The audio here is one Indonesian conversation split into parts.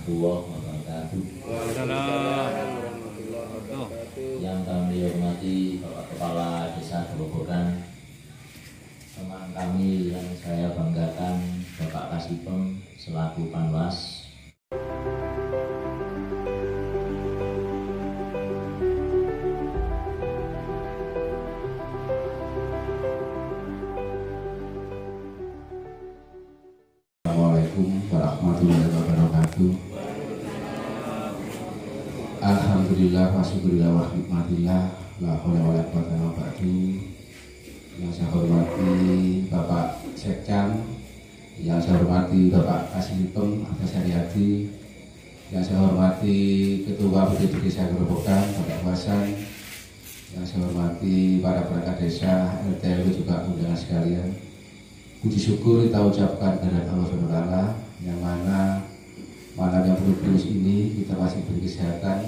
warahmatullahi wabarakatuh. Waalaikumsalam warahmatullahi wabarakatuh. Yang kami hormati Bapak Kepala Desa Grobogan, teman kami yang saya banggakan Bapak Kasipem selaku Panwas. Assalamualaikum warahmatullahi wabarakatuh. Alhamdulillah wa syukurillah wa hikmatillah la haula wala quwwata illa billah. Yang saya hormati Bapak Sekcam, yang saya hormati Bapak Kasipem Atas Haryadi, yang saya hormati Ketua BPD Desa Grobogan Bapak Hasan, yang saya hormati para perangkat desa, RT juga undangan sekalian. Puji syukur kita ucapkan kepada Allah SWT yang mana malam yang penuh virus ini kita masih beri kesehatan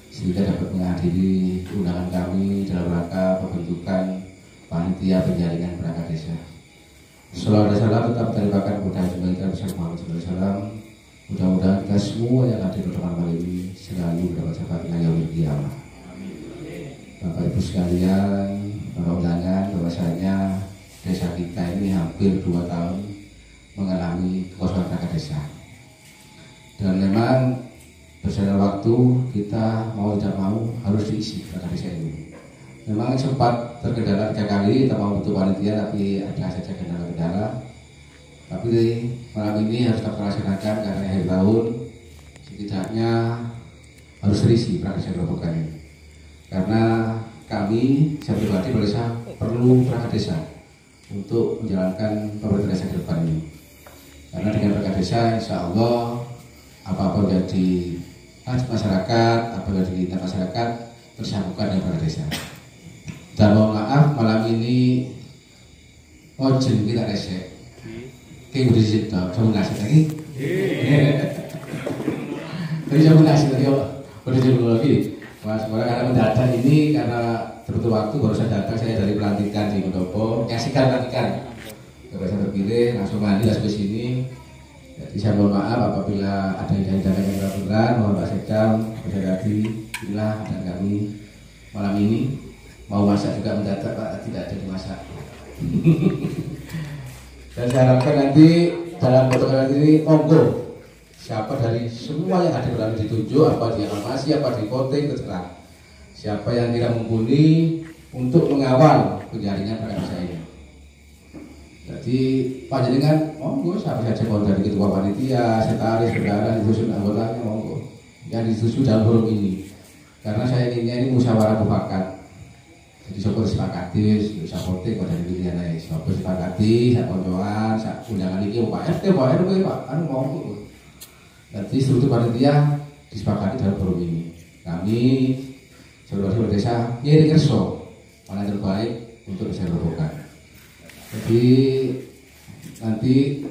sehingga dapat menghadiri undangan kami dalam rangka pembentukan panitia penjaringan perangkat desa. Salawat dan salam tetap terlibatkan kepada Junjungan Besar Muhammad SAW. Mudah-mudahan kita semua yang hadir pada malam ini selalu mendapat syafaat yaumil qiyamah. Bapak Ibu sekalian, para undangan, bahwasanya desa kita ini hampir 2 tahun mengalami kekosongan perangkat desa, dan memang berjalan waktu kita mau tidak mau harus diisi perangkat desa ini. Memang sempat terkendala 3 kali kita mau bentuk panitia, tapi ada saja kendala-kendala. Tapi malam ini harus kita laksanakan karena akhir tahun setidaknya harus terisi perangkat desa Grobogan ini. Karena kami, saya pribadi perlu perangkat desa untuk menjalankan pemerintahan desa ke depan ini. Karena dengan perangkat desa, insya Allah apa-apa menjadi masyarakat, apa menjadi masyarakat tersambungkan dengan perangkat desa. Dan mohon maaf malam ini ojen kita resek. Kayak udah disitu, kamu ngasih lagi? Tapi kamu ngasih lagi, udah dulu lagi. Mas, karena mendadak ini karena terbutuh waktu baru saya datang, saya dari pelantikan di Mudopo, kasihkan pelantikan. Ketika saya terpilih langsung mandi langsung ke sini. Jadi saya mohon maaf apabila ada yang kurang, mohon Pak Sekam, Pak Hadi, inilah dan kami malam ini mau masak juga mendadak Pak, tidak ada dimasak. Dan saya harapkan nanti dalam fotografi ini monggo siapa dari semua yang ada berani ditunjuk, apa diaklamasi, apa divoting, terserah. Siapa yang kira mumpuni untuk mengawal penjaringan perangkat desa ini. Jadi panjenengan monggo siapa saja mau dari ketua panitia, sekretaris, bendahara, disusun anggotanya monggo. Yang disusun dalam forum ini. Karena saya inginnya ini musyawarah mufakat. Jadi syukur sepakati, bisa voting pada pilihan lain. Syukur sepakati, saya koncoan, saya undangan ini, Pak RT, Pak RW, Pak, anu monggo. Nanti struktur panitia disepakati dalam forum ini. Kami seluruh desa ngiring kerso mana terbaik untuk desa Grobogan. Jadi nanti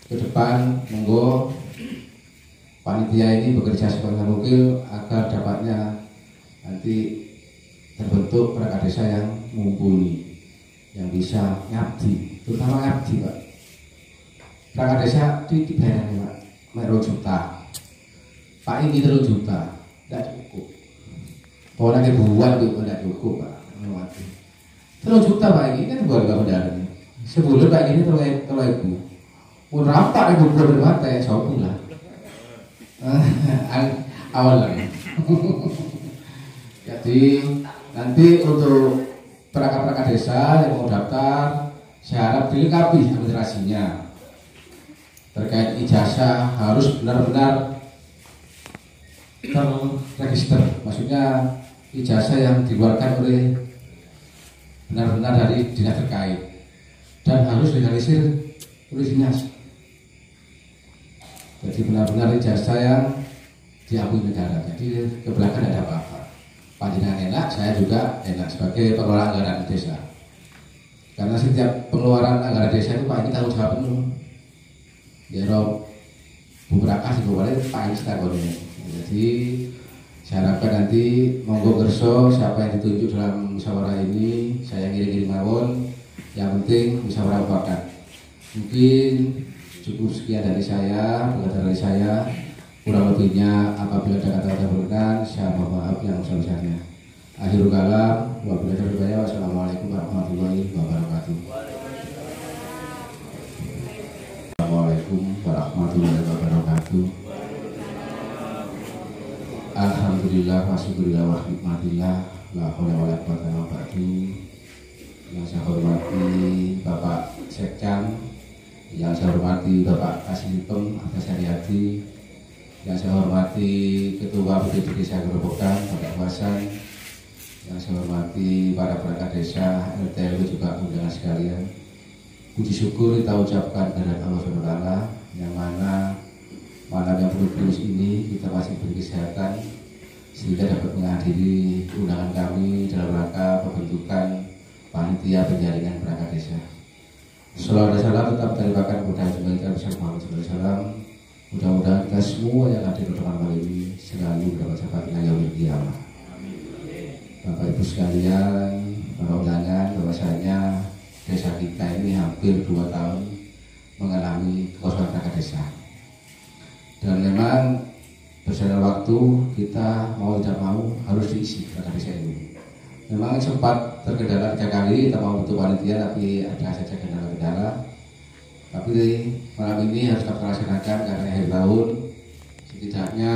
ke depan monggo panitia ini bekerja semaksimal mungkin agar dapatnya nanti terbentuk perangkat desa yang mumpuni, yang bisa ngabdi, terutama ngabdi Pak. Perangkat desa dibayar Pak, 2 juta. Pak ini 3 juta, tidak cukup. Orangnya buat itu tidak cukup Pak. 3 juta Pak ini kan buat gak benar. Sebulan Pak ini 3.000. Mau rampak ibu buat bermata ya sopi lah. Awal lagi. Jadi nanti untuk perangkat-perangkat desa yang mau daftar, saya harap dilengkapi administrasinya. Terkait ijazah harus benar-benar terregister, maksudnya ijazah yang dikeluarkan oleh benar-benar dari dinas terkait dan harus legalisir oleh dinas. Jadi benar-benar ijazah yang diakui negara. Jadi ke belakang ada apa-apa. Panjenengan enak, saya juga enak sebagai pengelola anggaran desa. Karena setiap pengeluaran anggaran desa itu Pak ini tanggung jawab penuh. Ya roh beberapa sih boleh Pak ini. Jadi saya harapkan nanti monggo kerso siapa yang ditunjuk dalam musyawarah ini, saya ngirim mawon. Yang penting musyawarah mufakat. Mungkin cukup sekian dari saya, pengantar dari saya. Kurang lebihnya apabila ada kata-kata berkenan, saya mohon maaf yang sebesar-besarnya. Akhirul kalam, wabillahi taufiq wal hidayah. Wassalamualaikum warahmatullahi wabarakatuh. Assalamualaikum warahmatullahi wabarakatuh. Alhamdulillah wa syukurillah wa nikmatillah la haula wala quwwata illa billah. Yang saya hormati Bapak Sekcam, yang saya hormati Bapak Kasipem Atas Haryadi, yang saya hormati Ketua BPD Desa Gerobokan Bapak Wasan, yang saya hormati para perangkat desa, RT juga undangan sekalian. Puji syukur kita ucapkan kepada Allah SWT, yang mana malam yang penuh virus ini kita masih beri kesehatan sehingga dapat menghadiri undangan kami dalam rangka pembentukan panitia penjaringan perangkat desa. Salawat dan salam tetap terlibatkan kepada Junjungan kita besar Muhammad SAW. Mudah-mudahan kita semua yang hadir di depan kali ini selalu mendapat syafaat yaumil qiyamah. Bapak Ibu sekalian, para undangan, bahwasanya desa kita ini hampir 2 tahun mengalami kekosongan perangkat desa. Dan memang berjalan waktu kita mau tidak mau harus diisi perangkat desa ini. Memang sempat terkendala 3 kali kita mau bentuk panitia, tapi ada saja kendala-kendala. Tapi malam ini harus kita laksanakan karena akhir tahun setidaknya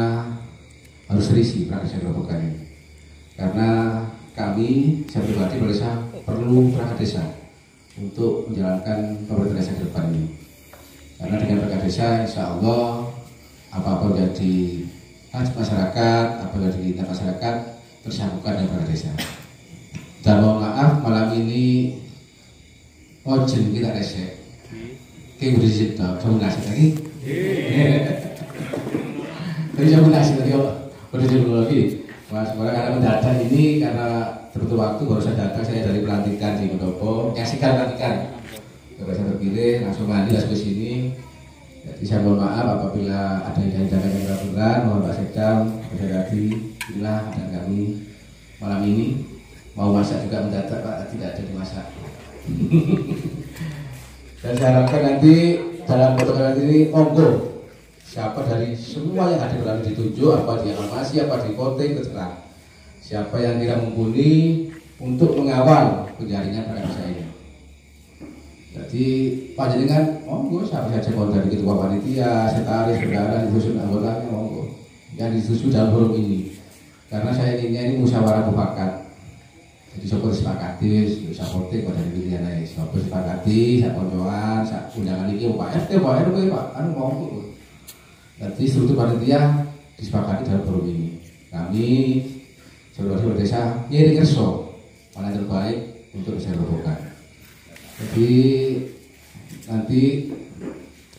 harus terisi perangkat desa Gerobokan ini. Karena kami, saya pribadi perlu perangkat desa untuk menjalankan pemerintahan desa ke depan ini. Karena dengan perangkat desa, insya Allah apa-apa jadi masyarakat, apa-apa jadi masyarakat tersambungkan dengan perangkat desa. Dan mohon maaf malam ini ojen kita resek. Kayak udah disini dong, kamu ngasih lagi. Tadi kamu ngasih lagi, udah dulu lagi. Mas, karena mendadak ini karena tertutup waktu baru saya datang, saya dari pelantikan di Mudopo, nyaksikan pelantikan. Setelah saya terpilih langsung mandi langsung ke sini. Jadi saya mohon maaf apabila ada hidangan yang kurang, mohon Pak Sekcam, Haryadi, inilah dan kami malam ini. Mau masak juga mendadak Pak, tidak ada dimasak. Dan saya harapkan nanti dalam potongan ini monggo siapa dari semua yang ada berani ditunjuk, apa dia amasi, apa di voting terserah. Siapa yang kira mumpuni untuk mengawal penjaringan perangkat desa ini. Jadi panjenengan monggo siapa saja mau dari ketua panitia, sekretaris, bendahara, disusun anggotanya monggo. Yang disusun dalam forum ini. Karena saya inginnya ini musyawarah mufakat. Jadi syukur sepakati, bisa voting pada pilihan lain. Syukur sepakati, saya koncoan, saya undangan ini Pak RT, Pak RW, Pak, monggo. Jadi struktur panitia disepakati dalam forum ini. Kami saudara-saudara desa ngiring kerso mana yang terbaik untuk desa Gerobokan. Jadi nanti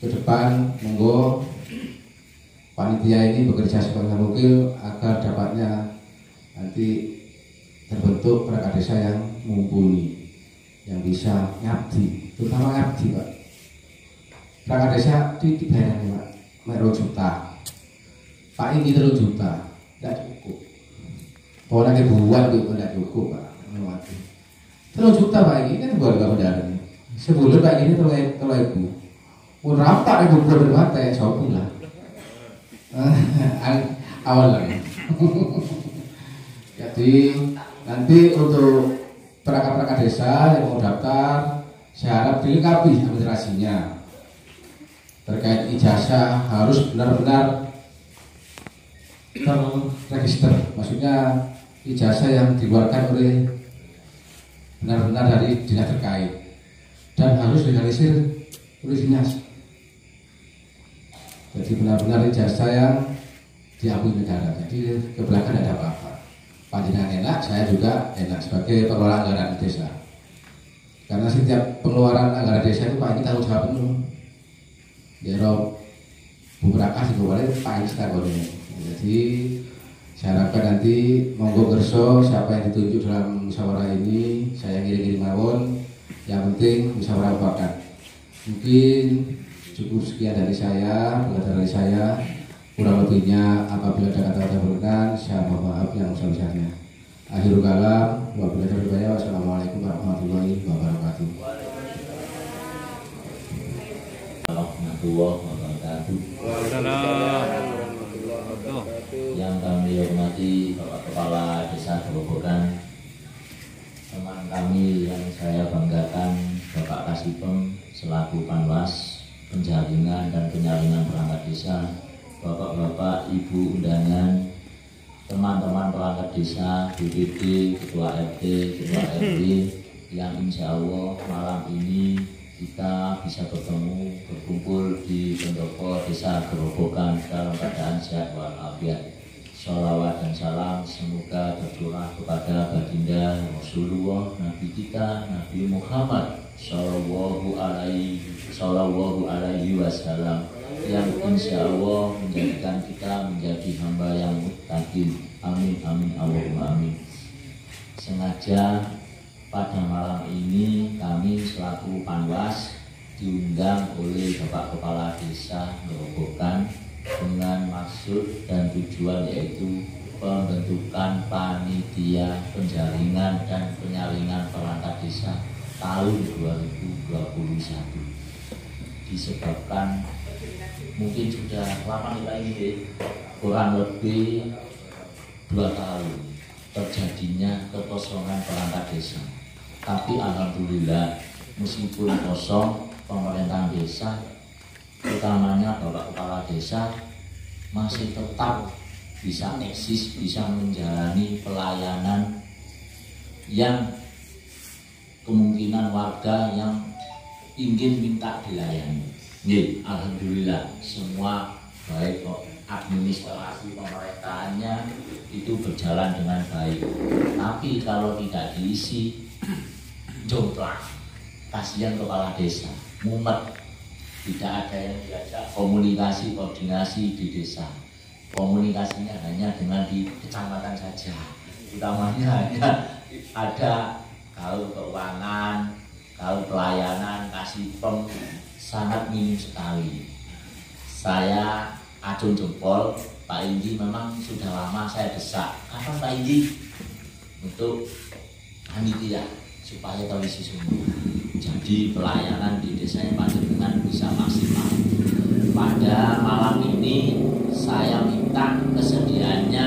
ke depan monggo panitia ini bekerja sebanyak mungkin agar dapatnya nanti terbentuk perangkat desa yang mumpuni, yang bisa ngabdi, terutama ngabdi Pak. Perangkat desa dibayar Pak, 2 juta. Pak ini 3 juta, tidak cukup. Orang yang buat itu tidak cukup Pak. 3 juta Pak ini kan keluarga bendahara. Sebulan Pak ini 3.000. Pun rapat ibu bermata, sopo lah. Awalnya. Jadi nanti untuk perangkat-perangkat desa yang mau daftar, saya harap dilengkapi administrasinya. Terkait ijazah harus benar-benar terregister. Maksudnya ijazah yang dikeluarkan oleh benar-benar dari dinas terkait dan harus direalisir oleh dinas. Jadi benar-benar ijazah yang diakui negara. Jadi ke belakang tidak ada apa-apa. Panjenengan enak, saya juga enak sebagai pengelola anggaran desa. Karena setiap pengeluaran anggaran desa itu Pak ini tanggung jawab penuh. Jero beberapa kasih kemarin Pak ini sekarang. Jadi saya harapkan nanti monggo kerso siapa yang ditunjuk dalam musyawarah ini, saya ngirim-ngirim mawon. Yang penting musyawarah mufakat. Mungkin cukup sekian dari saya, pengajar dari saya. Kurang lebihnya apabila ada kata-kata berkenan, saya mohon maaf yang sebesar-besarnya. Akhirul kalam, wabillahi taufiq wal hidayah. Wassalamualaikum warahmatullahi wabarakatuh. Warahmatullahi wabarakatuh. Waalaikumsalam. Kasipem selaku Panwas Penjaringan dan Penyaringan Perangkat Desa, Bapak-bapak, Ibu undangan, teman-teman perangkat desa, BPD, Ketua RT, Ketua RW, yang insya Allah malam ini kita bisa berkumpul di pendopo Desa Gerobokan dalam keadaan sehat walafiat. Sholawat dan salam semoga tercurah kepada baginda Rasulullah Nabi kita Nabi Muhammad Sallallahu alaihi wasallam, yang insya Allah menjadikan kita menjadi hamba yang muttaqin. Amin amin Allahumma amin. Sengaja pada malam ini kami selaku Panwas diundang oleh Bapak Kepala Desa Gerobokan dengan maksud dan tujuan yaitu pembentukan panitia penjaringan dan penyaringan perangkat desa tahun 2021. Disebabkan mungkin sudah lama ini kurang lebih 2 tahun terjadinya kekosongan perangkat desa. Tapi alhamdulillah meskipun kosong, pemerintah desa utamanya Bapak Kepala Desa masih tetap bisa eksis, bisa menjalani pelayanan yang kemungkinan warga yang ingin minta dilayani. Alhamdulillah semua baik administrasi pemerintahannya itu berjalan dengan baik. Tapi kalau tidak diisi, jomplang, kasihan kepala desa, mumet. Tidak ada yang diajak komunikasi, koordinasi di desa. Komunikasinya hanya dengan di kecamatan saja. Utamanya hanya ada kalau keuangan, kalau pelayanan, Kasipem sangat minim sekali. Saya acung jempol, Pak Indi memang sudah lama saya desak. Kapan Pak Indi untuk panitia supaya terisi semua. Jadi pelayanan di desanya Panjenengan bisa maksimal. Pada malam ini saya minta kesediaannya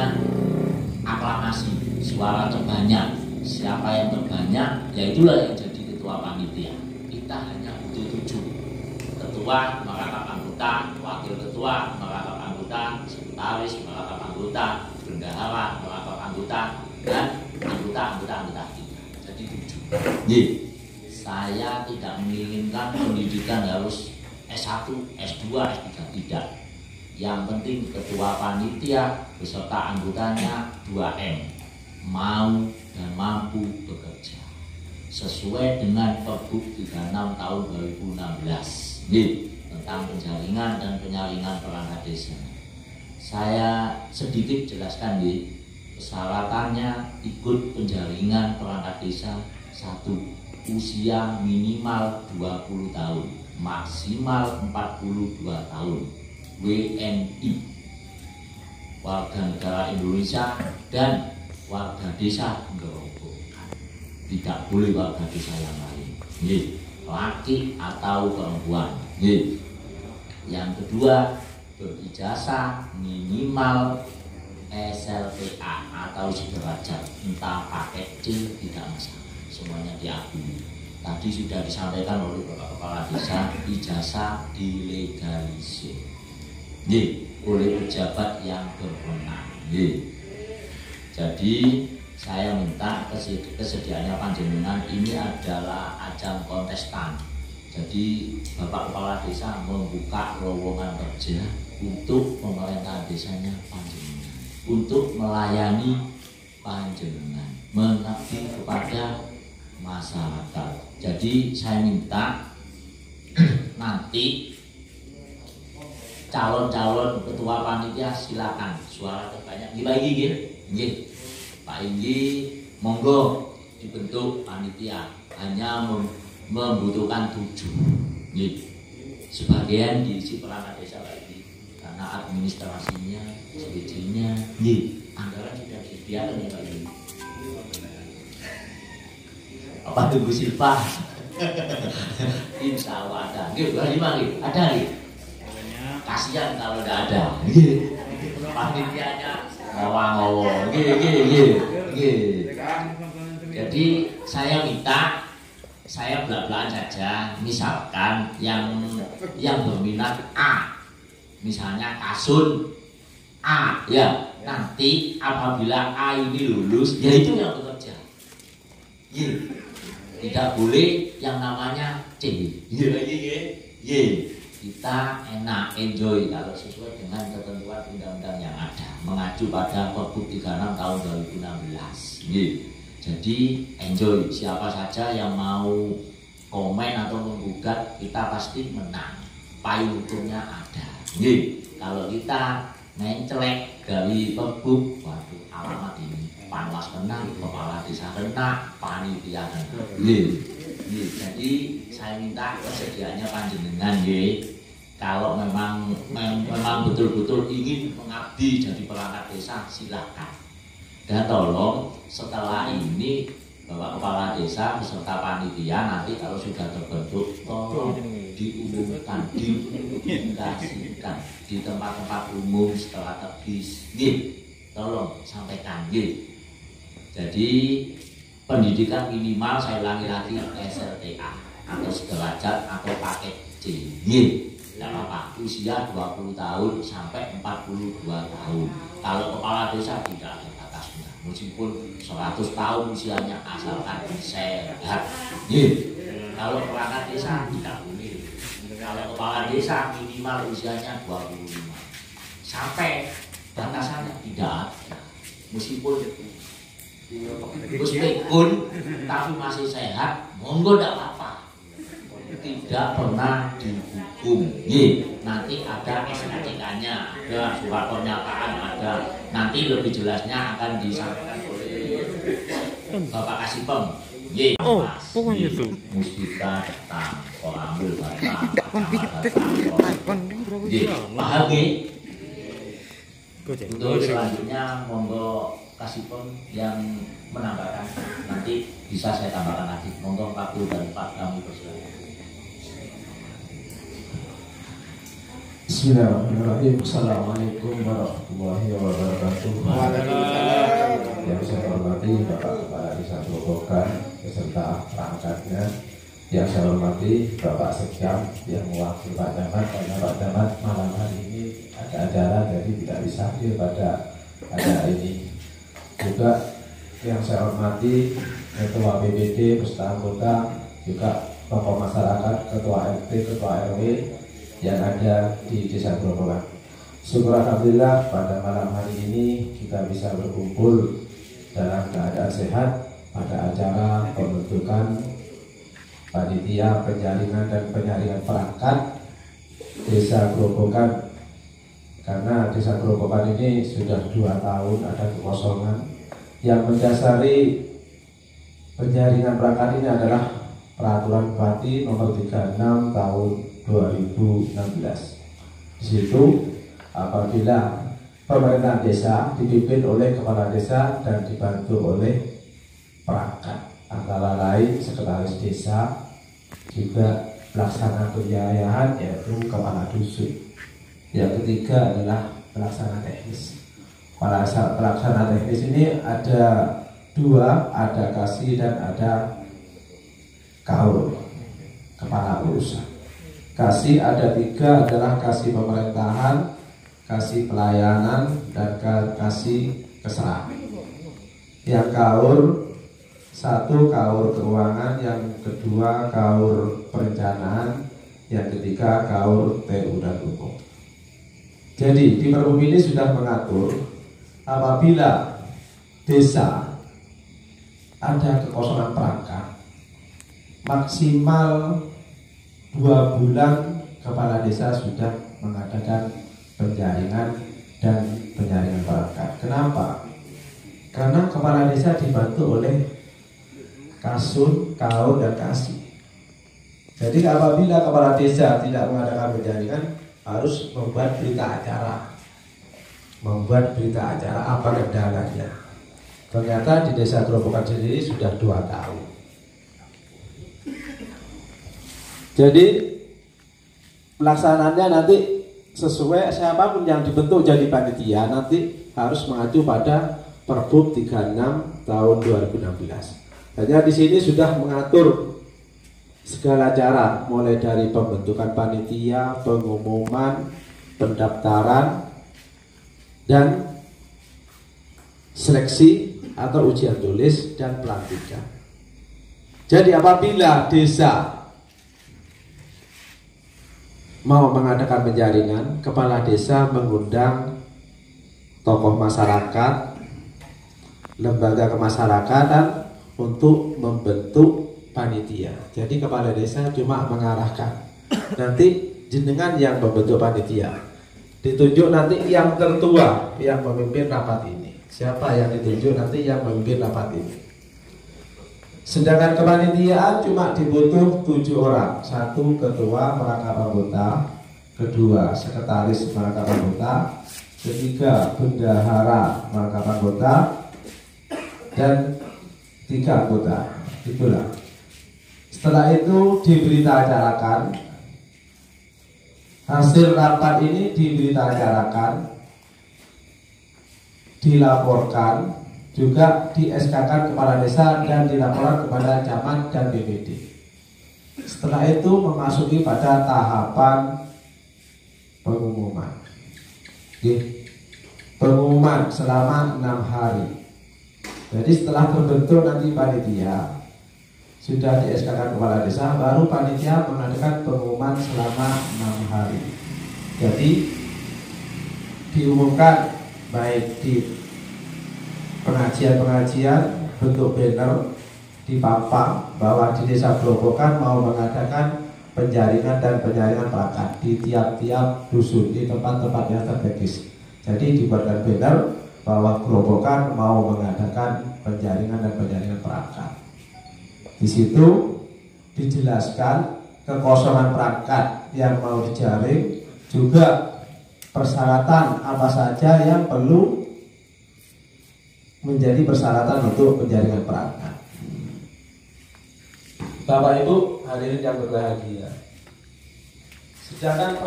aklamasi, suara terbanyak. Siapa yang terbanyak, ya itulah yang jadi ketua panitia. Kita hanya butuh 7. Ketua merangkap anggota, wakil ketua merangkap anggota, sekretaris merangkap anggota, bendahara merangkap anggota, dan anggota kita. Jadi 7. Saya tidak menginginkan pendidikan harus S1, S2, S3, tidak. Yang penting ketua panitia beserta anggotanya 2M, mau dan mampu bekerja sesuai dengan Pergub 36 tahun 2016 tentang penjaringan dan penyaringan perangkat desa. Saya sedikit jelaskan persyaratannya ikut penjaringan perangkat desa. 1. Usia minimal 20 tahun, maksimal 42 tahun, WNI, warga negara Indonesia, dan warga desa Gerobokan. Tidak boleh warga desa yang lain, laki atau perempuan. Yang kedua, berijazah minimal SLTA atau sederajat, entah pakai C tidak masalah, semuanya diakui. Tadi sudah disampaikan oleh Bapak Kepala Desa, ijazah dilegalisir oleh pejabat yang berwenang. Jadi saya minta kesediaannya Panjenengan, ini adalah ajang kontestan. Jadi Bapak Kepala Desa membuka lowongan kerja untuk pemerintahan desanya Panjenengan, untuk melayani Panjenengan, mengabdi kepada masyarakat. Jadi saya minta nanti calon-calon ketua panitia silakan suara terbanyak dibagi Pak Indi monggo dibentuk panitia, hanya membutuhkan 7. Sebagian diisi perangkat desa lagi karena administrasinya, SPJ-nya, anggaran sudah disediakan ya Pak Indi. Apa tunggu Silpa? Insya Allah ada. Ada nih. Kasihan kalau tidak ada. Panitianya ngawang-ngawang. Jadi saya minta saya belak-belakan saja. Misalkan yang berminat A, misalnya Kasun A, ya nanti apabila A ini lulus, ya itu yang bekerja. Y, tidak boleh yang namanya C. Y, kita enak, enjoy kalau sesuai dengan ketentuan undang-undang yang ada, mengacu pada Pergub 36 tahun 2016. Jadi enjoy, siapa saja yang mau komen atau menggugat kita pasti menang, payung hukumnya ada. Kalau kita mencelek dari Pergub, waduh alamat ini Panwas kena, kepala desa kena, panitia kena. Jadi saya minta kesediaannya panjenengan kalau memang betul-betul ingin mengabdi jadi perangkat desa, silakan. Dan tolong setelah ini Bapak Kepala Desa beserta panitia nanti kalau sudah terbentuk tolong diumumkan, dipublikasikan di tempat-tempat umum strategis. Tolong sampaikan. Jadi pendidikan minimal saya ulangi lagi SLTA atau sederajat atau paket C. Tidak apa-apa, usia 20 tahun sampai 42 tahun. Kalau kepala desa tidak ada batasnya, meskipun 100 tahun usianya asalkan sehat. Kalau perangkat desa tidak boleh. Kalau kepala desa minimal usianya 25. Sampai batasannya tidak ada. Meskipun pun tapi masih sehat, monggo tidak apa-apa. Tidak pernah dihukum. Nanti ada SKCK-nya, ada surat pernyataan, ada. Nanti lebih jelasnya akan disampaikan oleh Bapak Kasipem. Bukan itu. Muspika datang, Korambil datang. Paham Untuk selanjutnya monggo Kasipem yang menambahkan, nanti bisa saya tambahkan lagi. Monggo 40 dan 4 kami persilakan. Bismillahirrahmanirrahim. Assalamualaikum warahmatullahi wabarakatuh. Yang saya hormati Bapak Kepala Desa Grobogan beserta perangkatnya. Yang saya hormati Bapak Sekjam yang mewakili Pak Camat, karena Pak Camat malam hari ini ada acara jadi tidak bisa hadir pada acara ini. Juga yang saya hormati Ketua BPD beserta anggota, juga tokoh masyarakat, Ketua RT, Ketua RW yang ada di Desa Grobogan. Syukur alhamdulillah pada malam hari ini kita bisa berkumpul dalam keadaan sehat pada acara pembentukan panitia penjaringan dan penyaringan perangkat Desa Grobogan. Karena Desa Grobogan ini sudah 2 tahun ada kekosongan. Yang mendasari penjaringan perangkat ini adalah Peraturan Bupati Nomor 36 Tahun 2016. Di situ apabila pemerintahan desa dipimpin oleh kepala desa dan dibantu oleh perangkat, antara lain sekretaris desa, juga pelaksana kewilayahan yaitu kepala dusun. Yang ketiga adalah pelaksana teknis. Pelaksana teknis ini ada 2, ada kasih dan ada kaul, kepala urusan. Kasih ada 3 adalah kasih pemerintahan, kasih pelayanan, dan kasih keserahan. Yang kaur 1 kaur keuangan, yang kedua kaur perencanaan, yang ketiga kaur TU dan hukum. Jadi di Pergub ini sudah mengatur apabila desa ada kekosongan perangkat, maksimal 2 bulan kepala desa sudah mengadakan penjaringan dan penyaringan perangkat. Kenapa? Karena kepala desa dibantu oleh Kasun, Kaur, dan Kasih. Jadi apabila kepala desa tidak mengadakan penjaringan, harus membuat berita acara. Membuat berita acara apa kendalanya. Ternyata di Desa Grobogan sendiri sudah 2 tahun. Jadi pelaksanaannya nanti sesuai siapapun yang dibentuk jadi panitia nanti harus mengacu pada Pergub 36 tahun 2016. Hanya di sini sudah mengatur segala cara, mulai dari pembentukan panitia, pengumuman, pendaftaran, dan seleksi atau ujian tulis dan pelantikan. Jadi apabila desa mau mengadakan penjaringan, kepala desa mengundang tokoh masyarakat, lembaga kemasyarakatan untuk membentuk panitia. Jadi kepala desa cuma mengarahkan. Nanti jenengan yang membentuk panitia. Ditunjuk nanti yang tertua yang memimpin rapat ini. Siapa yang ditunjuk nanti yang memimpin rapat ini. Sedangkan kepanitiaan cuma dibutuh 7 orang. 1 ketua merangkap anggota, 2 sekretaris merangkap anggota, 3 bendahara merangkap anggota, dan 3 anggota. Itulah. Setelah itu diberitakan, hasil rapat ini diberitakan, dilaporkan, juga di SK-kan kepala desa dan dilaporkan kepada camat dan BPD. Setelah itu memasuki pada tahapan pengumuman. Pengumuman selama 6 hari. Jadi setelah terbentuk nanti panitia, sudah di SK-kan kepala desa, baru panitia mengadakan pengumuman selama 6 hari. Jadi diumumkan baik di pengajian-pengajian, bentuk banner dipapang bahwa di desa Grobogan mau mengadakan penjaringan dan penyaringan perangkat di tiap-tiap dusun, di tempat-tempat yang strategis. Jadi dibuatkan banner bahwa Grobogan mau mengadakan penjaringan dan penyaringan perangkat. Di situ dijelaskan kekosongan perangkat yang mau dijaring, juga persyaratan apa saja yang perlu menjadi persyaratan untuk penjaringan perangkat. Bapak Ibu hadirin yang berbahagia, sedangkan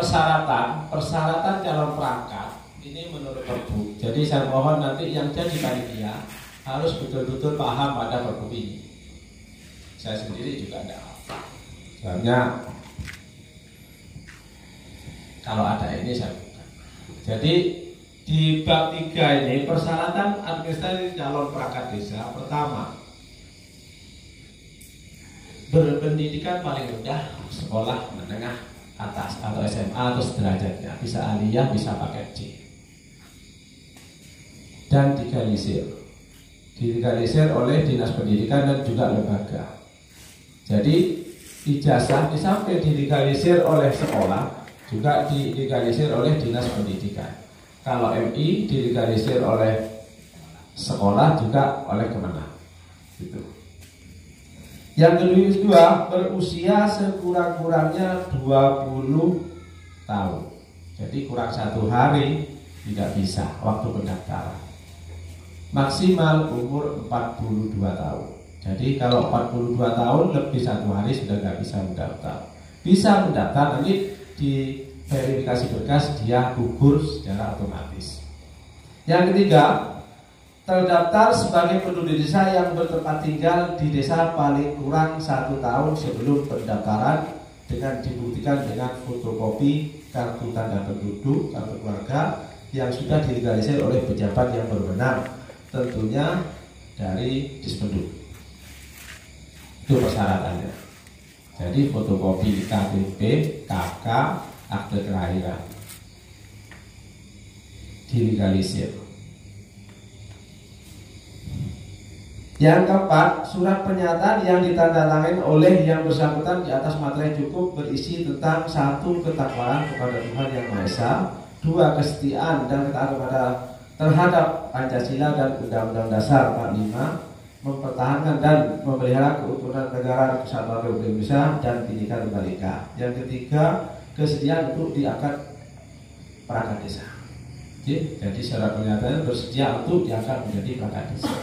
persyaratan calon perangkat ini menurut Perbu. Jadi saya mohon nanti yang jadi panitia harus betul-betul paham pada Perbu ini. Saya sendiri juga tidak hafal. Soalnya kalau ada ini saya bukan. Jadi di bab 3 ini persyaratan administrasi calon perangkat desa. Pertama, berpendidikan paling rendah sekolah menengah atas atau SMA atau sederajatnya, bisa aliyah, bisa paket C, dan digalisir oleh dinas pendidikan dan juga lembaga. Jadi ijazah di samping dilegalisir oleh sekolah, juga dilegalisir oleh dinas pendidikan. Kalau MI dilegalisir oleh sekolah, juga oleh Kemenang. Gitu. Yang kedua, berusia sekurang-kurangnya 20 tahun. Jadi kurang 1 hari tidak bisa waktu pendaftaran. Maksimal umur 42 tahun. Jadi kalau 42 tahun lebih 1 hari sudah nggak bisa mendaftar. Bisa mendaftar, nanti di verifikasi berkas dia gugur secara otomatis. Yang ketiga, terdaftar sebagai penduduk desa yang bertempat tinggal di desa paling kurang 1 tahun sebelum pendaftaran, dengan dibuktikan dengan fotokopi kartu tanda penduduk, kartu keluarga yang sudah dilegalisir oleh pejabat yang berwenang, tentunya dari Dispenduk. Itu persyaratannya. Jadi fotokopi KTP, KK, akte kelahiran dilegalisir. Yang keempat, surat pernyataan yang ditandatangani oleh yang bersangkutan di atas materi cukup berisi tentang 1. Ketakwaan kepada Tuhan Yang Maha Esa, 2. Kesetiaan dan ketaatan terhadap Pancasila dan Undang-Undang Dasar 45, mempertahankan dan memelihara keutuhan negara Kesatuan Republik Indonesia dan Bhinneka Tunggal Ika. Yang ketiga, kesediaan untuk diangkat perangkat desa. Jadi syarat pernyataan bersedia untuk diangkat menjadi perangkat desa.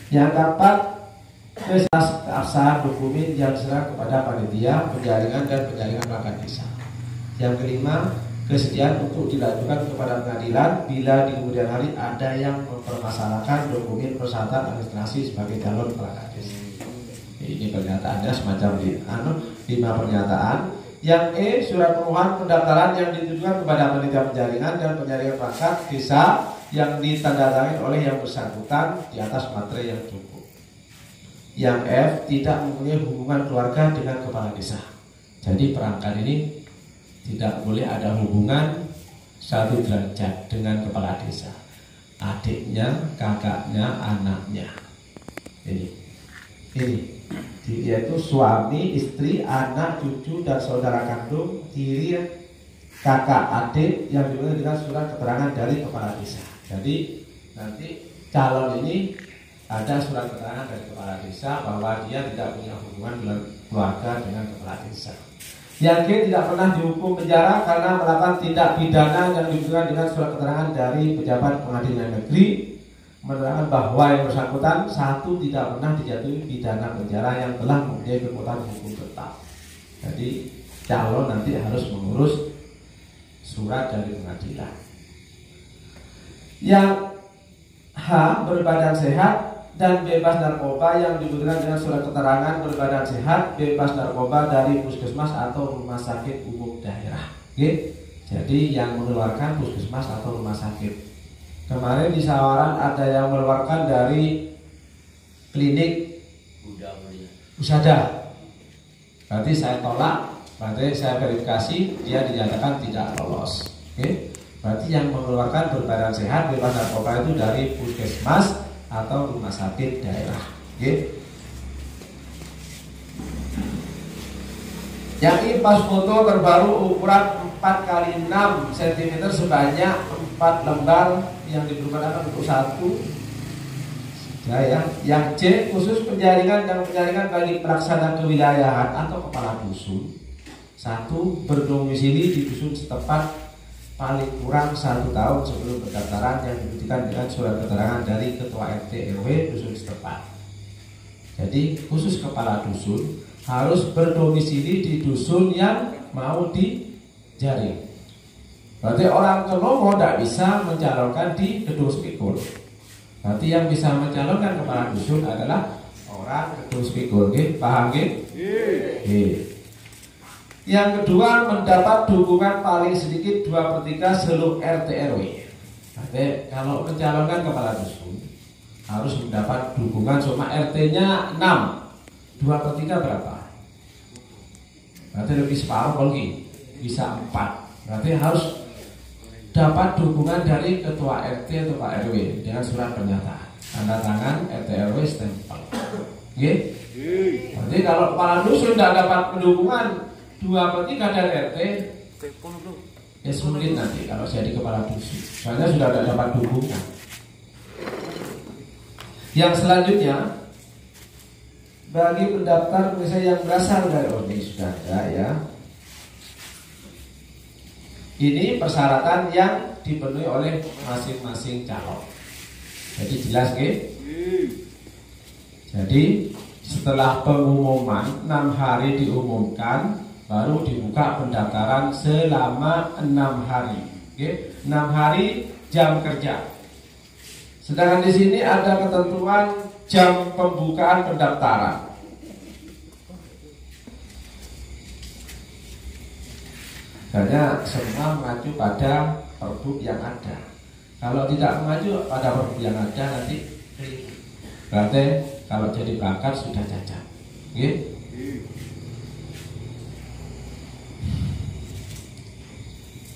Yang keempat, keabsahan dokumen yang diserahkan kepada panitia penjaringan dan penjaringan perangkat desa. Yang kelima, kesediaan untuk dilajukan kepada pengadilan bila di kemudian hari ada yang mempermasalahkan dokumen persyaratan administrasi sebagai calon perangkat desa. Ini pernyataannya semacam 5 pernyataan. Yang E, surat permohonan pendaftaran yang ditujukan kepada panitia penjaringan dan penjaringan perangkat desa yang ditandatangani oleh yang bersangkutan di atas materi yang cukup. Yang F, tidak mempunyai hubungan keluarga dengan kepala desa. Jadi perangkat ini tidak boleh ada hubungan 1 derajat dengan kepala desa. Adiknya, kakaknya, anaknya. Ini yaitu suami, istri, anak, cucu, dan saudara kandung, tiri, kakak, adik yang dimulai dengan surat keterangan dari kepala desa. Jadi nanti calon ini ada surat keterangan dari kepala desa bahwa dia tidak punya hubungan keluarga dengan kepala desa. Yang G, tidak pernah dihukum penjara karena melakukan tindak pidana yang dibuktikan dengan surat keterangan dari pejabat pengadilan negeri menerangkan bahwa yang bersangkutan 1, tidak pernah dijatuhi pidana penjara yang telah mempunyai kekuatan hukum tetap. Jadi calon nanti harus mengurus surat dari pengadilan. Yang H, berbadan sehat dan bebas narkoba yang dibuktikan dengan surat keterangan berbadan sehat, bebas narkoba dari puskesmas atau rumah sakit umum daerah. Oke? Jadi yang mengeluarkan puskesmas atau rumah sakit. Kemarin di Sawaran ada yang mengeluarkan dari klinik Usada. Berarti saya tolak, berarti saya verifikasi, dia dinyatakan tidak lolos. Oke? Berarti yang mengeluarkan berbadan sehat bebas narkoba itu dari puskesmas atau rumah sakit daerah. Oke? Yang ini pas foto terbaru ukuran 4x6 cm sebanyak 4 lembar yang dipergunakan untuk 1. Ya. Yang C, khusus penjaringan dan penjaringan bagi pelaksana kewilayahan atau kepala dusun. 1, berdomisili di dusun setempat paling kurang 1 tahun sebelum pendaftaran yang dibuktikan dengan surat keterangan dari ketua RT RW dusun setempat. Jadi khusus kepala dusun harus berdomisili di dusun yang mau dijaring. Berarti orang Kelomo tidak bisa mencalonkan di Kedung Spikul. Berarti yang bisa mencalonkan kepala dusun adalah orang Kedung Spikul. Paham? Yang kedua, mendapat dukungan paling sedikit 2/3 seluruh RT RW. Berarti kalau mencalonkan kepala dusun harus mendapat dukungan cuma RT-nya 6. 2/3 berapa? Berarti lebih separuh lagi, bisa 4. Berarti harus dapat dukungan dari ketua RT atau Pak RW dengan surat pernyataan, tanda tangan RT RW stempel. Oke? Berarti kalau kepala dusun tidak dapat dukungan 2/3 dari RT, ya sulit nanti kalau jadi kepala dusun. Soalnya sudah tidak dapat dukungan. Yang selanjutnya, bagi pendaftar misalnya yang berasal dari ini sudah ada ya. Ini persyaratan yang dipenuhi oleh masing-masing calon. Jadi jelas Jadi setelah pengumuman 6 hari diumumkan, baru dibuka pendaftaran selama 6 hari. 6 hari jam kerja. Sedangkan di sini ada ketentuan jam pembukaan pendaftaran. Karena semua mengacu pada pergub yang ada. Kalau tidak mengacu pada pergub yang ada nanti berarti kalau jadi berangkat sudah cacat.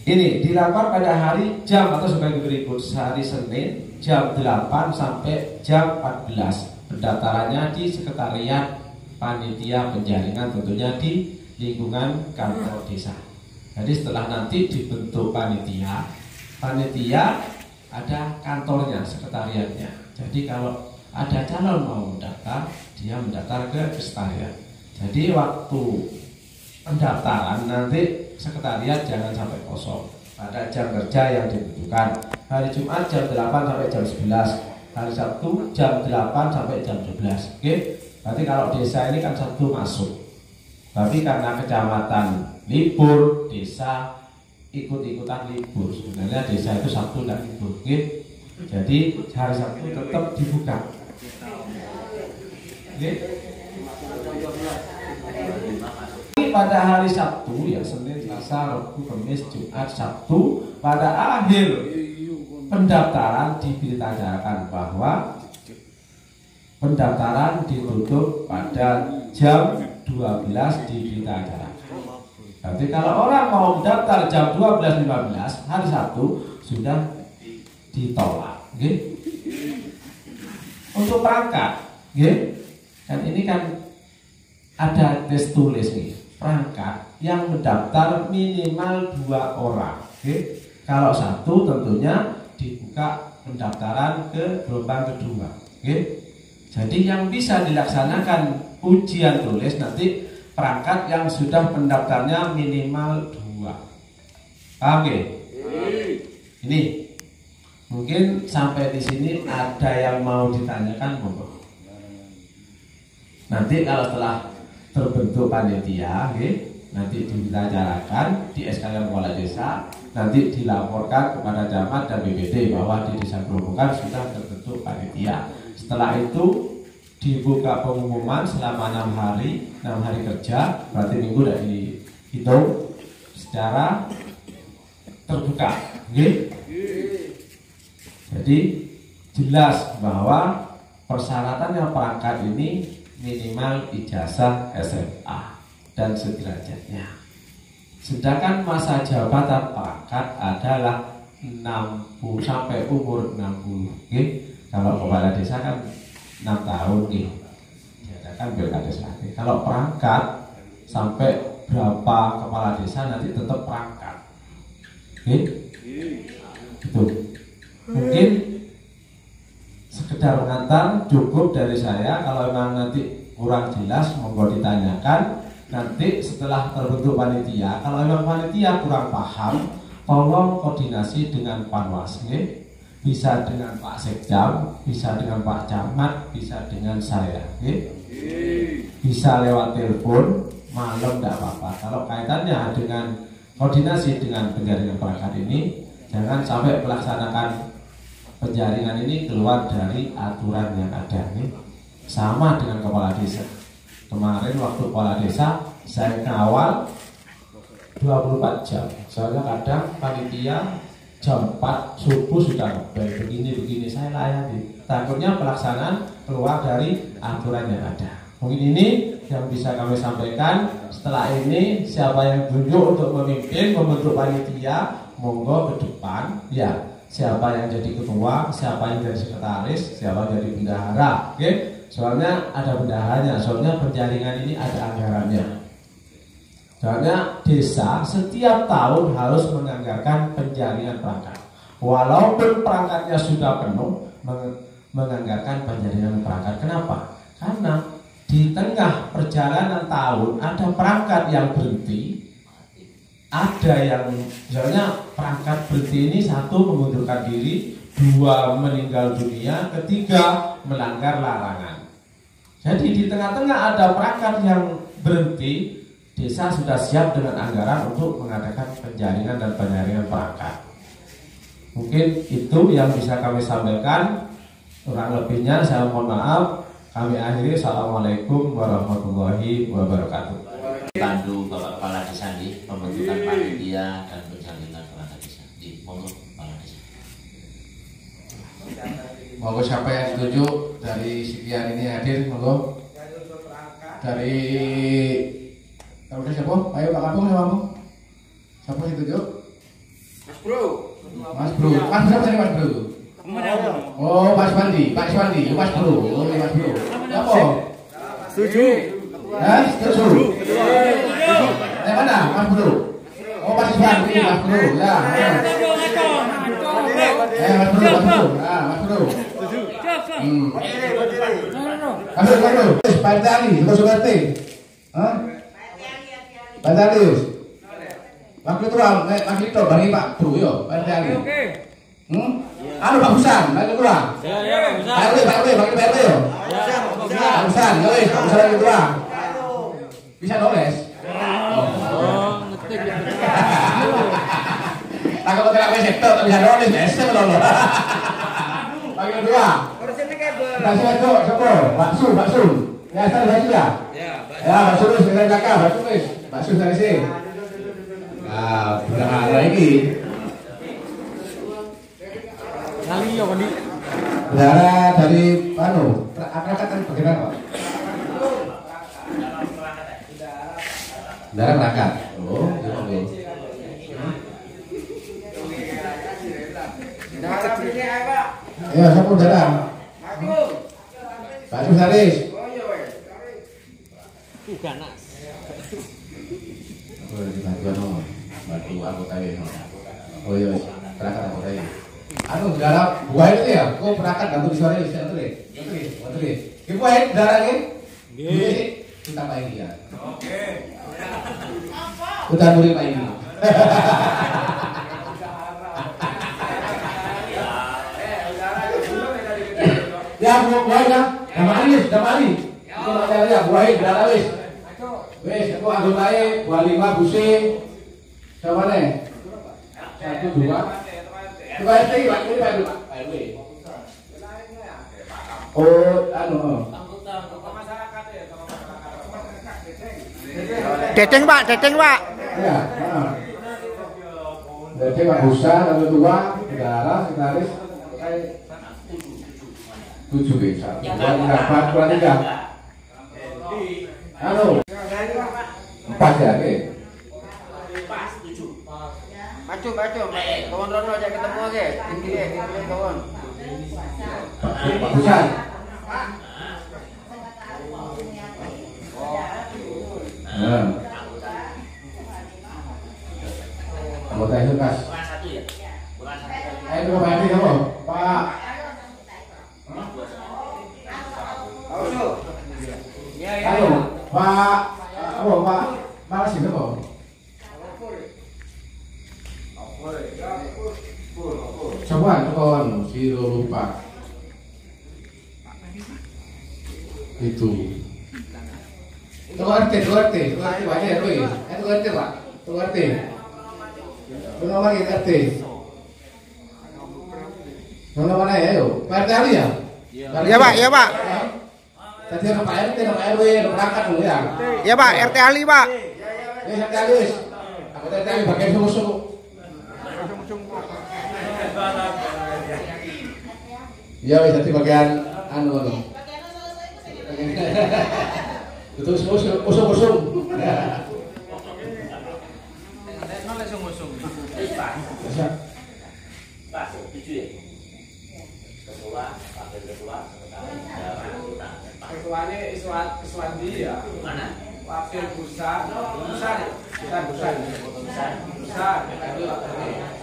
Ini dilakukan pada hari jam atau sebagai berikut. Hari Senin jam 8 sampai jam 14. Pendaftarannya di sekretariat panitia penjaringan, tentunya di lingkungan kantor desa. Jadi setelah nanti dibentuk panitia ada kantornya, sekretariatnya. Jadi kalau ada calon mau mendaftar, dia mendaftar ke sekretariat. Jadi waktu pendaftaran nanti sekretariat jangan sampai kosong. Pada jam kerja yang dibutuhkan. Hari Jumat jam 8 sampai jam 11. Hari Sabtu jam 8 sampai jam 12. Oke? Berarti kalau desa ini kan Sabtu masuk. Tapi karena kecamatan libur, desa ikut-ikutan libur. Sebenarnya desa itu Sabtu dan libur. Oke? Jadi hari Sabtu tetap dibuka. Oke? Pada hari Sabtu, ya Senin, Selasa, Rabu, Kamis, Jumat, Sabtu, pada akhir pendaftaran diberitakan bahwa pendaftaran ditutup pada jam 12 diberitakan. Berarti kalau orang mau mendaftar jam 12.15 hari Sabtu sudah ditolak. Okay? Untuk perangkat, okay? Dan ini kan ada tes tulis nih. Perangkat yang mendaftar minimal 2 orang. Okay? Kalau 1 tentunya dibuka pendaftaran ke gelombang kedua. Okay? Jadi yang bisa dilaksanakan ujian tulis nanti perangkat yang sudah pendaftarnya minimal 2. Paham ya? Ini mungkin sampai di sini ada yang mau ditanyakan, monggo. Nanti kalau setelah terbentuk panitia, nanti dibicarakan di SKM Kepala Desa, nanti dilaporkan kepada camat dan BPD bahwa di Desa Gerobokan sudah terbentuk panitia. Setelah itu dibuka pengumuman selama 6 hari kerja, berarti minggu sudah dihitung secara terbuka. Jadi jelas bahwa persyaratannya perangkat ini minimal ijazah SMA dan sederajatnya. Sedangkan masa jabatan perangkat adalah 60 sampai umur 60. Kalau kepala desa kan 6 tahun nih. Kan pilkada lagi. Kalau perangkat sampai berapa kepala desa nanti tetap perangkat. Gitu. Mungkin sekedar mengantar cukup dari saya. Kalau memang nanti kurang jelas monggo ditanyakan. Nanti setelah terbentuk panitia, kalau memang panitia kurang paham, tolong koordinasi dengan Panwas, bisa dengan Pak Sekjam, bisa dengan Pak Camat, bisa dengan saya, bisa lewat telepon malam tidak apa-apa. Kalau kaitannya dengan koordinasi dengan penjaringan perangkat ini, jangan sampai melaksanakan penjaringan ini keluar dari aturan yang ada. Sama dengan kepala desa. Kemarin waktu kepala desa saya kawal 24 jam. Soalnya kadang panitia jam 4 subuh sudah ngebel begini saya layani. Takutnya pelaksanaan keluar dari aturan yang ada. Mungkin ini yang bisa kami sampaikan. Setelah ini siapa yang tunjuk untuk memimpin membentuk panitia, monggo ke depan. Ya, siapa yang jadi ketua, siapa yang jadi sekretaris, siapa yang jadi bendahara. Oke? Soalnya ada bendaharanya, soalnya penjaringan ini ada anggarannya. Soalnya desa setiap tahun harus menganggarkan penjaringan perangkat. Walaupun perangkatnya sudah penuh, menganggarkan penjaringan perangkat. Kenapa? Karena di tengah perjalanan tahun ada perangkat yang berhenti, ada yang misalnya perangkat berhenti ini 1 mengundurkan diri, 2 meninggal dunia, 3 melanggar larangan. Jadi di tengah-tengah ada perangkat yang berhenti, desa sudah siap dengan anggaran untuk mengadakan penjaringan dan penyaringan perangkat. Mungkin itu yang bisa kami sampaikan. Kurang lebihnya saya mohon maaf. Kami akhiri. Assalamualaikum warahmatullahi wabarakatuh. Pandu Bapak Kepala Desa di pembentukan panitia dan penjaringan perangkat desa. Monggo Kepala Desa. Monggo siapa yang setuju dari sekian ini hadir, monggo. Dari udah siapa? Ayo Pak Kampung, siapa Kampung? Siapa yang setuju? Mas Bro. Mas Bro. Mas siapa sih Mas Bro? Oh, Mas Wandi, Pak Swandi, Mas Bro. Oh, Mas Bro. Siapa? Setuju. Setuju. Yang mana? Mas Bro. Oh, Mas Swandi, Mas Bro. Ya. Mas Bro, Mas Bro. Mas Bro. Mas Bro. Pak Tani, sudah ngerti? Hah? Pak Tani. Waktu itu waktu itu bagi Pak Bro yo, Pak Tani. Anu Pak Husan, bagi kurang. Ya, Pak Husan. Pak RW yo. Pak Husan, yo wis, Pak Husan bagi kurang. Bisa nulis? Oh, ngetik. Tak kok tidak bisa tok, bisa nulis, bisa lho. Bagi kedua. Kasih aja, siapa? Pak Sun. Ya, saya baju ya. Ya, baju terus dengan kakak, baju terus. Baju dari sini. Nah, bendahara ini. Kali ya Pak. Bendahara dari Panu. Angkatan bagian apa? Bendahara berangkat. Oh, oke. Ya, siapa bendahara? Pak Susaris. Ganas. Oh, dibantu bantu anggota ini. Oh iya, berangkat anggota ini. Anu, bendahara buah itu ya? Kok berangkat bantu di sore? Saya tulis. Ini buah ini bendahara ini? Nggih. Kita Pak ini ya. Oke. Kita murid Pak ini. Ya, buah ya. Damari. Itu macam ya, buah ini bendahara wis. Wis, aku anggotanya buah 5 busi. Siapa nih? 1, 2. Coba ini Pak, ini Pak. Oh, anu. Ceceng Pak. Ya, jadi Pak Busa, Tanggal Tua, Bendahara, Sekretaris, 7 bisa. Kurang 3. Halo. 4 ya, oke. Maju, kawan Rono aja ketemu oke. Ini kawan. Pak Busa. Nah. Anggota itu kas. Itu Pak Edi kamu, Pak. Halo, Pak. Pak. Makasih kamu. Coba telepon si lupa. Itu. Itu RT banyak ya, Roy. Itu RT Pak. Itu RT. Benar lagi RT. Mana mana ya, yo. Pak RT Ali ya? Iya Pak. Tadi ada Pak RT, Pak RW, berangkat dulu ya. Iya Pak, RT Ali Pak. Ini RT Ali. Aku RT Ali bagian sungguh-sungguh. Iya, wis dadi bagian anu. Betul usung. Ketuanya Iswandi ya. Mana? Wakil Busan.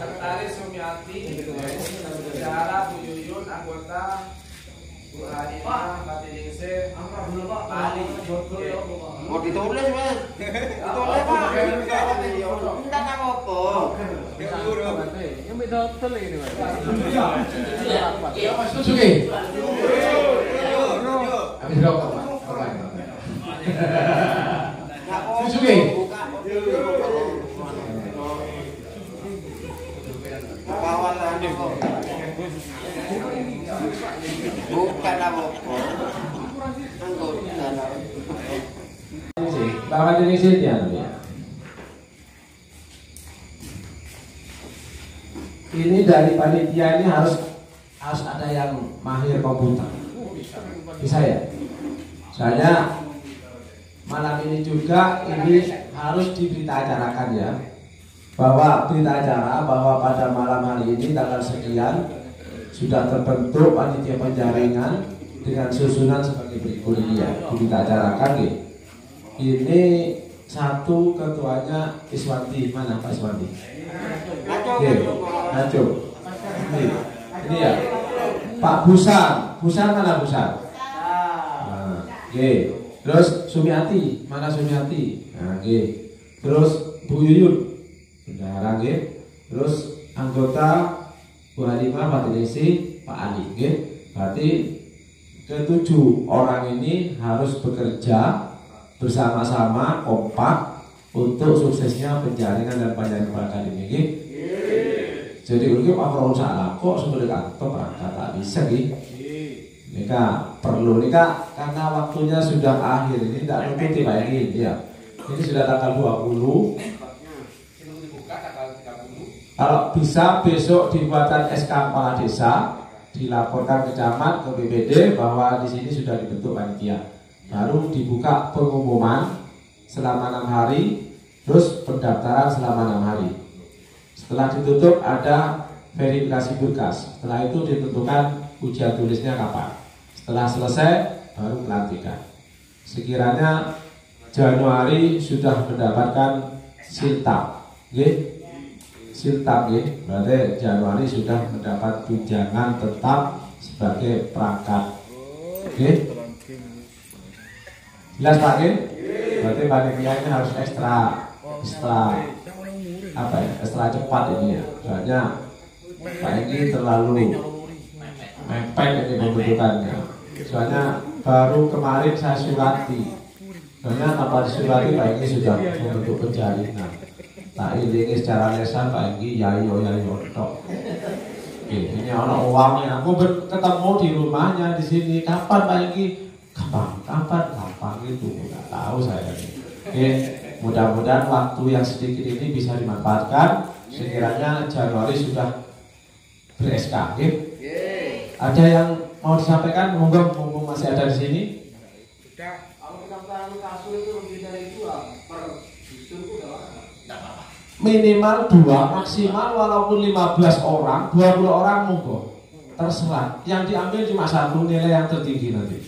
Sekretaris Sumiati, Bendahara Bu Yuyun, anggota Bu Hanifah, Pak Ningsih, Pak Ali. Mau ditulis Mas. Ditulis Pak. Enggak apa-apa. Yang beda tele ini Mas. Iya, Mas Sugi. Habis rokok, Pak. Sugi. Kawan bukan apa-apa. Bapak Ningsih ya. Ini dari panitia ini harus ada yang mahir komputer. Bisa ya? Soalnya malam ini juga ini harus diberitaacarakan ya, bahwa berita acara bahwa pada malam hari ini tanggal sekian sudah terbentuk panitia penjaringan dengan susunan sebagai berikut ini ya, diberitaacarakan ya. Ini satu ketuanya Iswanti, mana Pak Iswanti? Naco. Ini ya. Pak Busan mana Busan? Nah, terus Sumiati, mana Sumiati? Nah, terus Bu Yuyun, Bendahara, terus anggota Bu Hanifah, Pak Ningsih, Pak Ali, berarti ketujuh orang ini harus bekerja bersama-sama kompak untuk suksesnya penjaringan dan penjaringan pada ini. Jadi kalau Pak Prabowo salah kok sebenarnya kantor berangkat tak bisa Nika perlu nika karena waktunya sudah akhir, ini tidak nututi Pak Egi ya. Ini sudah tanggal 20. Kalau bisa besok dibuatkan SK kepala desa, dilaporkan ke camat, ke BPD bahwa di sini sudah dibentuk panitia. Baru dibuka pengumuman selama 6 hari, terus pendaftaran selama 6 hari. Setelah ditutup ada verifikasi berkas. Setelah itu ditentukan ujian tulisnya kapan. Setelah selesai baru pelantikan. Sekiranya Januari sudah mendapatkan siltap, siltap, berarti Januari sudah mendapat tunjangan tetap sebagai perangkat. Jelas Pak? Berarti panitia ini harus ekstra cepat ini ya. Soalnya Pak ini terlalu mepet ini pembentukannya. Soalnya baru kemarin saya surati. Soalnya tanpa disurati Pak ini sudah membentuk penjaringan. Tak ilingi secara lesan Pak Enggi yayo tok. Ini orang uangnya. Aku ketemu di rumahnya di sini. Kapan Pak Enggi? Kapan itu nggak tahu saya. Mudah-mudahan waktu yang sedikit ini bisa dimanfaatkan. Sekiranya Januari sudah ber-SK. Ada yang mau disampaikan? Monggo mumpung masih ada di sini. Kalau pendaftaran kasus itu lebih dari 2 per dusun itu Minimal 2, maksimal walaupun 15 orang, 20 orang monggo. Terserah. Yang diambil cuma 1 nilai yang tertinggi nanti.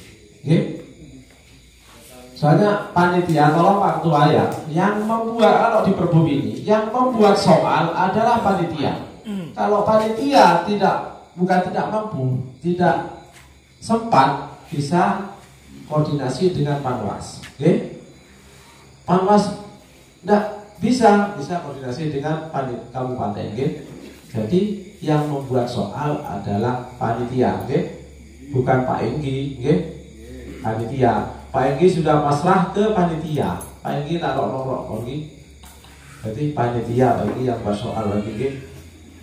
Soalnya panitia, tolong Pak Ketua ya, yang membuat kalau di Perbup ini, yang membuat soal adalah panitia. Kalau panitia bukan tidak mampu, tidak sempat bisa koordinasi dengan Panwas. Panwas tidak bisa koordinasi dengan kabupaten. Jadi yang membuat soal adalah panitia, bukan Pak Enggi, panitia. Pak Enggi sudah pasrah ke panitia. Pak Enggi tak norok lagi. Jadi panitia Pak Enggi yang buat soal lagi.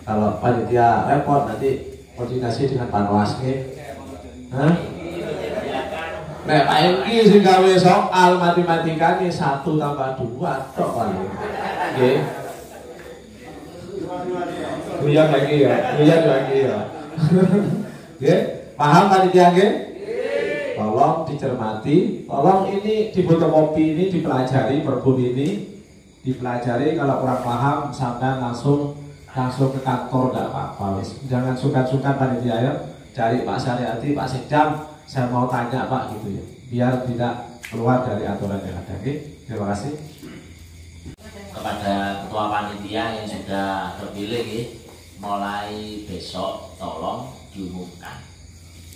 Kalau panitia repot nanti koordinasi dengan Panwas. Nek Pak Enggi sing gawe soal matematika ini 1 tambah 2 tok paling. Nggih. Guyon lagi ya. Nggih, paham panitia nggih? Tolong dicermati, tolong ini di fotokopi ini dipelajari, Perbup ini dipelajari. Kalau kurang paham sampai langsung ke kantor, enggak apa-apa. Jangan sungkan-sungkan panitia ya. Cari Pak Syariati, Pak Sekjam, saya mau tanya Pak gitu ya. Biar tidak keluar dari aturan yang ada. Oke, terima kasih. Kepada ketua panitia yang sudah terpilih, mulai besok tolong diumumkan,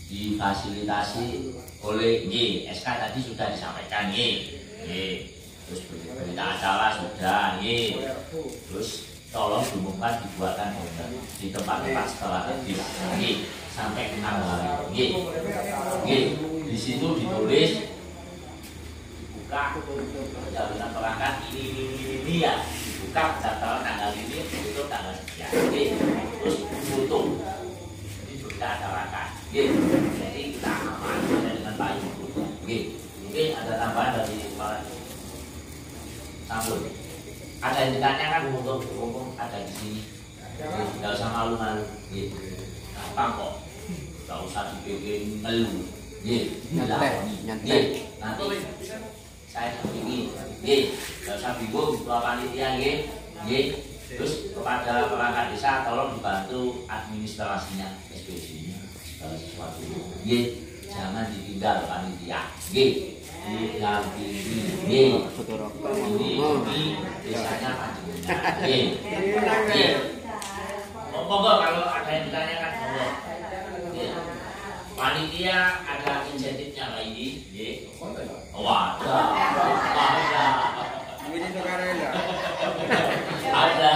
difasilitasi oleh SK tadi sudah disampaikan terus berita acara sudah terus tolong diumumkan, dibuatkan di tempat-tempat setelah tadi sampai 6 hari di situ ditulis dibuka jaminan perangkat ini ya, dibuka pendaftaran tanggal ini untuk tanggal sekian terus foto diacarakan jadi kita aman dengan Pak Ibu. Mungkin ada tambahan dari Pak Sambul. Ada yang ditanyakan untuk umum ada di sini. Tidak usah malu-malu. Gampang kok. Tidak usah dibikin ngeluh. Nanti saya dampingi. Tidak usah bingung ketua panitia. Terus kepada perangkat desa tolong dibantu administrasinya, SPG-nya segala sesuatu. Jangan ditinggal panitia. Tinggal ini desanya panjenengan. Monggo kalau ada yang ditanyakan monggo. Panitia ada insentifnya Pak ini. Wadah. Ada.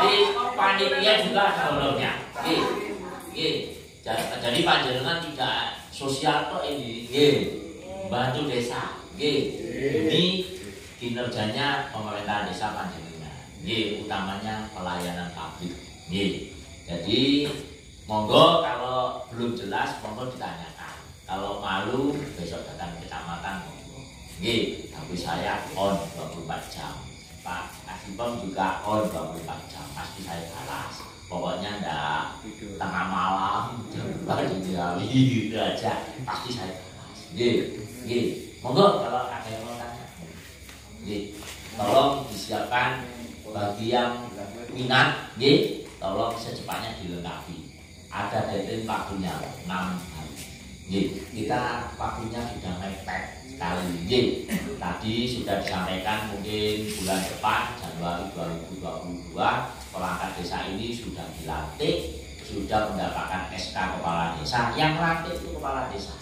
Jadi panitia juga ada honornya. Jadi panjenengan tidak sosial kok ini. Bantu desa. Ini kinerjanya pemerintahan desa panjenengan. Nggih, utamanya pelayanan publik. Nggih. Jadi monggo kalau belum jelas monggo ditanyakan. Kalau malu besok datang ke kecamatan monggo. Nggih, tapi saya on 24 jam. Pak Kasipom juga on 24 jam. Pasti saya balas. Pokoknya ndak tengah malam jam 2 dini hari gitu aja. Pasti saya balas. Nggih, nggih. Monggo kalau ada yang mau tanya. Nggih. Tolong disiapkan bagi yang minat, nggih. Tolong secepatnya dilengkapi. Ada deadline waktunya 6 hari. Nggih, kita waktunya sudah mepet sekali. Nggih. Tadi sudah disampaikan mungkin bulan depan Januari 2022 perangkat desa ini sudah dilantik, sudah mendapatkan SK kepala desa. Yang lantik itu kepala desa,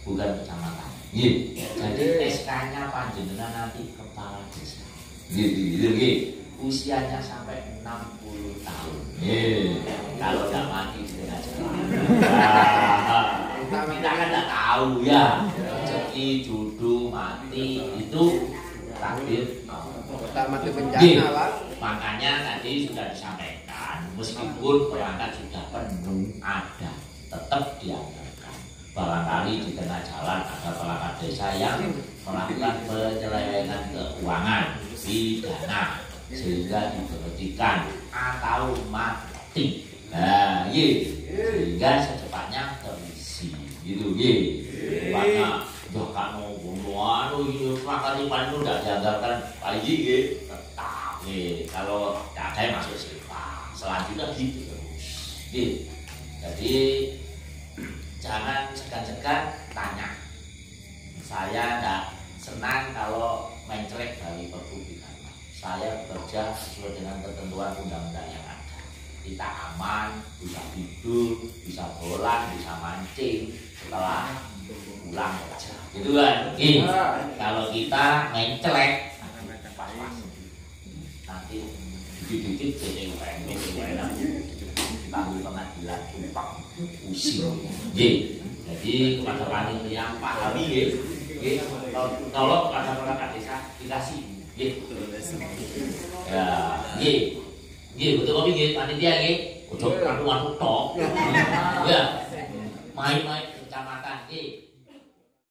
bukan kecamatan. Nggih. Jadi SK-nya panjenengan nanti kepala desa. Nggih. Usianya sampai 60 tahun. Kalau nggak mati di tengah jalan. Kita kan nggak tahu ya. Rezeki, jodoh, mati itu takdir. Kita mati bencana, Pak. Makanya tadi sudah disampaikan, meskipun perangkat sudah penuh ada, tetap dianggarkan. Barangkali di tengah jalan ada perangkat desa yang melakukan penyelewengan keuangan, pidana, sehingga diberhentikan atau mati. Nah, sehingga secepatnya terisi, gitu, Karena bahkan anu ini makanya panu tidak dianggarkan lagi, tetap, kalau tidak ada yang masuk silpa, selanjutnya gitu terus. Jadi jangan segan-segan tanya. Saya tidak senang kalau mencelek dari Perpu. Saya bekerja sesuai dengan ketentuan undang-undang yang ada. Kita aman, bisa tidur, bisa bolang, bisa mancing setelah pulang kerja. Gitu kan? Kalau kita main celek, nanti dikit-dikit jadi UPN, tanggung pengadilan tumpang pusing. Jadi kepada panitia yang pahami, tolong kepada perangkat desa dikasih. Ya, betul kopi panitia ojo anu tok. Ya, main-main